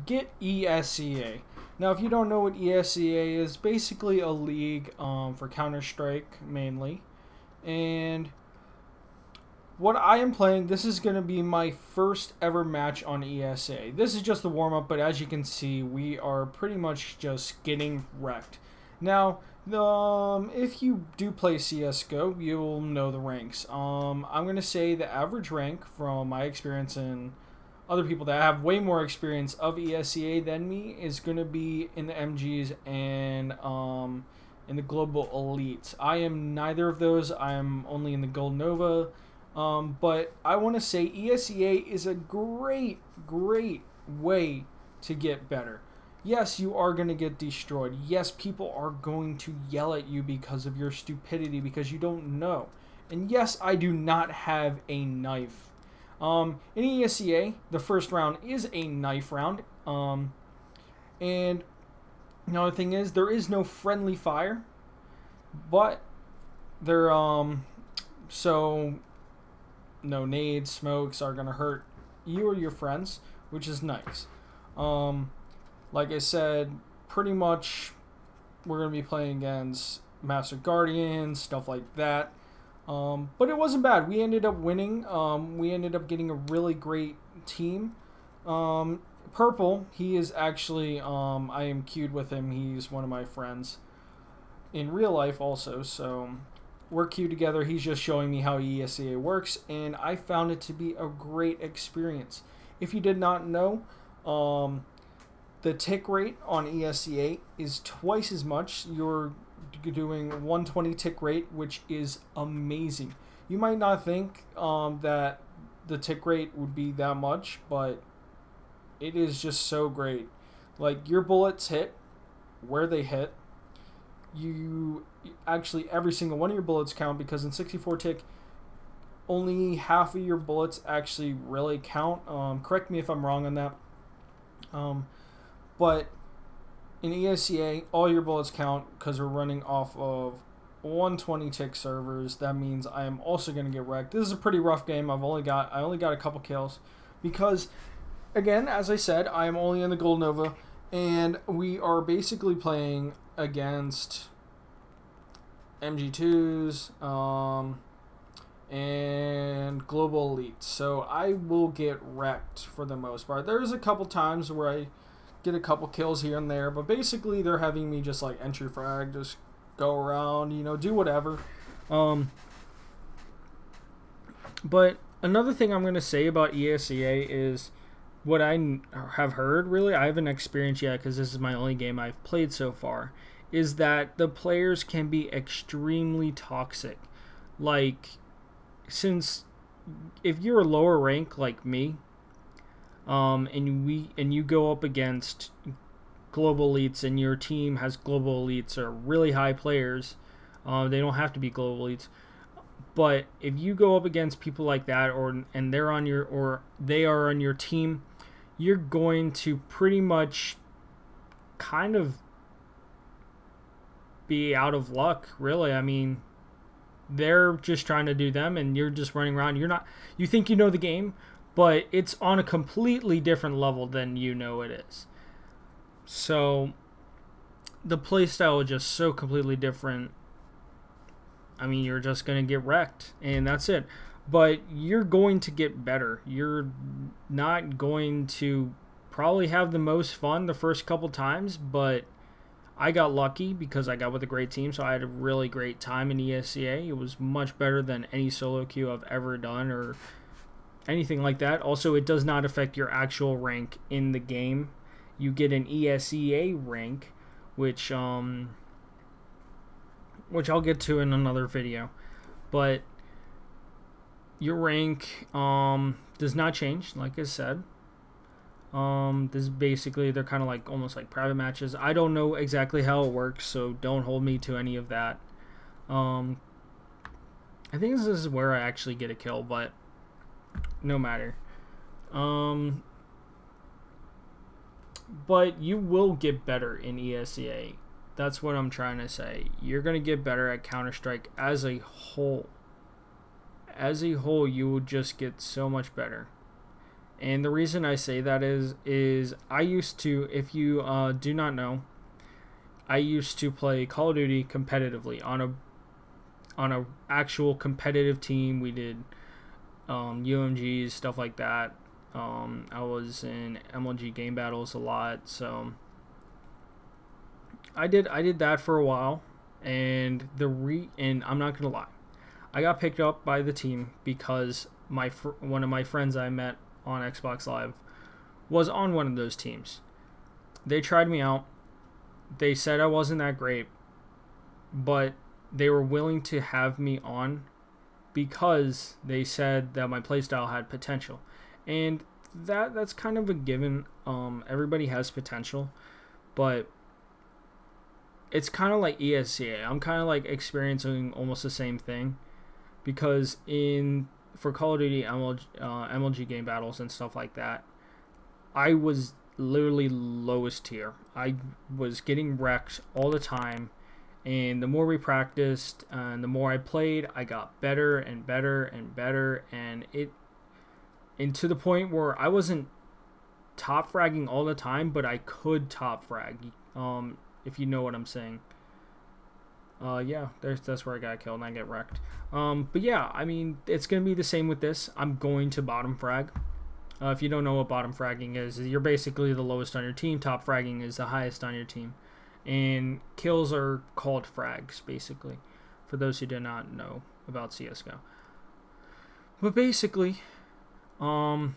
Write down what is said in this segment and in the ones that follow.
Get ESEA. Now, if you don't know what ESEA is, basically a league for Counter-Strike mainly. And what I am playing, this is going to be my first ever match on ESEA. This is just the warm-up, but as you can see, we are pretty much just getting wrecked. Now, if you do play CSGO, you'll know the ranks. I'm going to say the average rank from my experience and other people that have way more experience of ESEA than me is going to be in the MGs and in the global elites. I am neither of those. I am only in the gold nova. But I want to say ESEA is a great way to get better. Yes, you are going to get destroyed. Yes, people are going to yell at you because of your stupidity, because you don't know. And yes, I do not have a knife. In ESEA, the first round is a knife round. And another thing is, there is no friendly fire. But there, so no nades, smokes are going to hurt you or your friends, which is nice. Like I said, pretty much we're going to be playing against Master Guardians, stuff like that. But it wasn't bad. We ended up winning. We ended up getting a really great team. Purple, he is actually, I am queued with him. He's one of my friends in real life also. So we're queued together. He's just showing me how ESEA works, and I found it to be a great experience. If you did not know, the tick rate on ESEA is twice as much. You're doing 120 tick rate, which is amazing. You might not think that the tick rate would be that much, but it is just so great. Like, your bullets hit where they hit. You actually, every single one of your bullets count, because in 64 tick, only half of your bullets actually really count. Correct me if I'm wrong on that. But in ESEA, all your bullets count because we're running off of 120 tick servers. That means I am also going to get wrecked. This is a pretty rough game. I only got a couple kills because, again, as I said, I am only in the gold nova, and we are basically playing against MG2s and global elites. So I will get wrecked for the most part. There's a couple times where I get a couple kills here and there, but basically they're having me just like entry frag, just go around, you know, do whatever. But another thing I'm going to say about ESEA is what I have heard, really, I haven't experienced yet because this is my only game I've played so far, is that the players can be extremely toxic. Like, since if you're a lower rank like me, and you go up against global elites, and your team has global elites or really high players, they don't have to be global elites, but if you go up against people like that, and they are on your team, you're going to pretty much kind of be out of luck, really. I mean, they're just trying to do them, and you're just running around. You think you know the game, but it's on a completely different level than you know it is. So the playstyle is just so completely different. I mean, you're just going to get wrecked, and that's it. But you're going to get better. You're not going to probably have the most fun the first couple times, but I got lucky because I got with a great team, so I had a really great time in ESEA. It was much better than any solo queue I've ever done or anything like that. Also, it does not affect your actual rank in the game. You get an ESEA rank, which I'll get to in another video. But your rank does not change, like I said. This is basically, they're kind of like almost like private matches. I don't know exactly how it works, so don't hold me to any of that. I think this is where I actually get a kill, but no matter. But you will get better in ESEA. That's what I'm trying to say. You're going to get better at Counter-Strike as a whole. As a whole, you will just get so much better. And the reason I say that is I used to, if you do not know, I used to play Call of Duty competitively on a actual competitive team. We did UMGs, stuff like that. I was in MLG game battles a lot, so I did that for a while, and and I'm not gonna lie, I got picked up by the team because one of my friends I met on Xbox Live was on one of those teams. They tried me out. They said I wasn't that great, but they were willing to have me on because they said that my playstyle had potential. And that's kind of a given. Everybody has potential, but it's kind of like ESEA. I'm kind of like experiencing almost the same thing, because for Call of Duty MLG game battles and stuff like that, I was literally lowest tier. I was getting wrecked all the time, and the more we practiced and the more I played, I got better and better and better, and to the point where I wasn't top fragging all the time, but I could top frag, if you know what I'm saying. Yeah, that's where I got killed and I get wrecked. But yeah, I mean, it's gonna be the same with this. I'm going to bottom frag. If you don't know what bottom fragging is, you're basically the lowest on your team. Top fragging is the highest on your team, and kills are called frags, basically, for those who do not know about CSGO. But basically, yeah,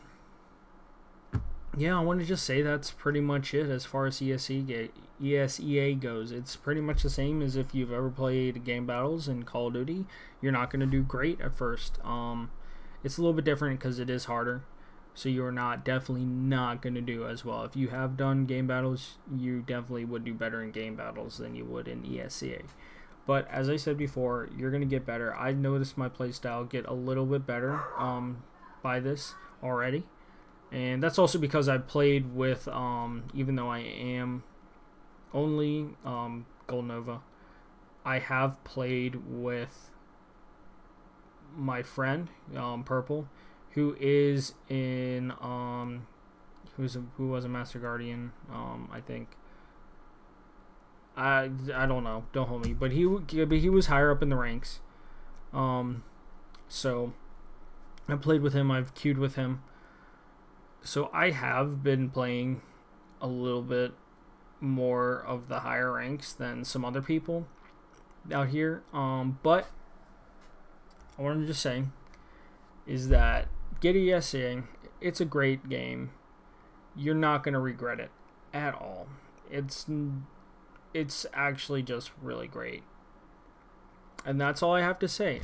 I want to just say that's pretty much it as far as ESEA goes. It's pretty much the same as if you've ever played game battles in Call of Duty. You're not going to do great at first. It's a little bit different because it is harder, so you're definitely not going to do as well. If you have done game battles, you definitely would do better in game battles than you would in ESEA. But as I said before, you're going to get better. I noticed my playstyle get a little bit better by this already. And that's also because I played with, even though I am only Gold Nova, I have played with my friend, Purple, who is in, who was a Master Guardian, I think. I don't know, don't hold me, but he was higher up in the ranks. So I played with him, I've queued with him. So I have been playing a little bit more of the higher ranks than some other people out here. But I wanted to just say is that get ESEA. It's a great game. You're not going to regret it at all. It's actually just really great. And that's all I have to say.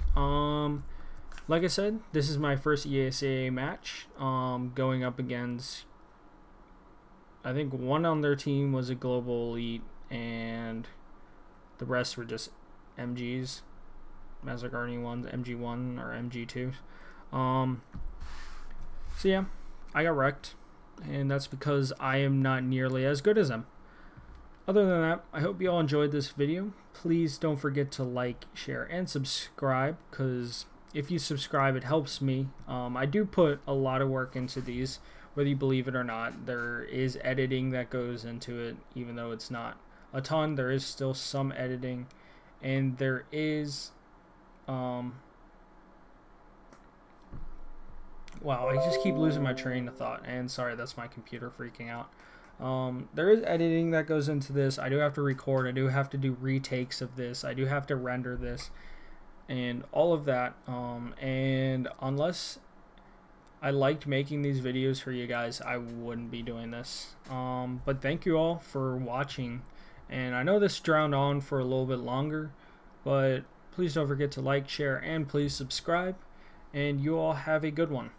Like I said, this is my first ESEA match, going up against, I think one on their team was a global elite, and the rest were just MGs, Master Guardian ones, MG1 or MG2s. So yeah, I got wrecked, and that's because I am not nearly as good as them. Other than that, I hope you all enjoyed this video. Please don't forget to like, share, and subscribe, because if you subscribe, it helps me. I do put a lot of work into these, whether you believe it or not. There is editing that goes into it, even though it's not a ton. There is still some editing, and there is, wow, I just keep losing my train of thought, and sorry, that's my computer freaking out. There is editing that goes into this. I do have to record. I do have to do retakes of this. I do have to render this, and all of that. And unless I liked making these videos for you guys, I wouldn't be doing this. But thank you all for watching, and I know this drowned on for a little bit longer, but please don't forget to like, share, and please subscribe, and you all have a good one.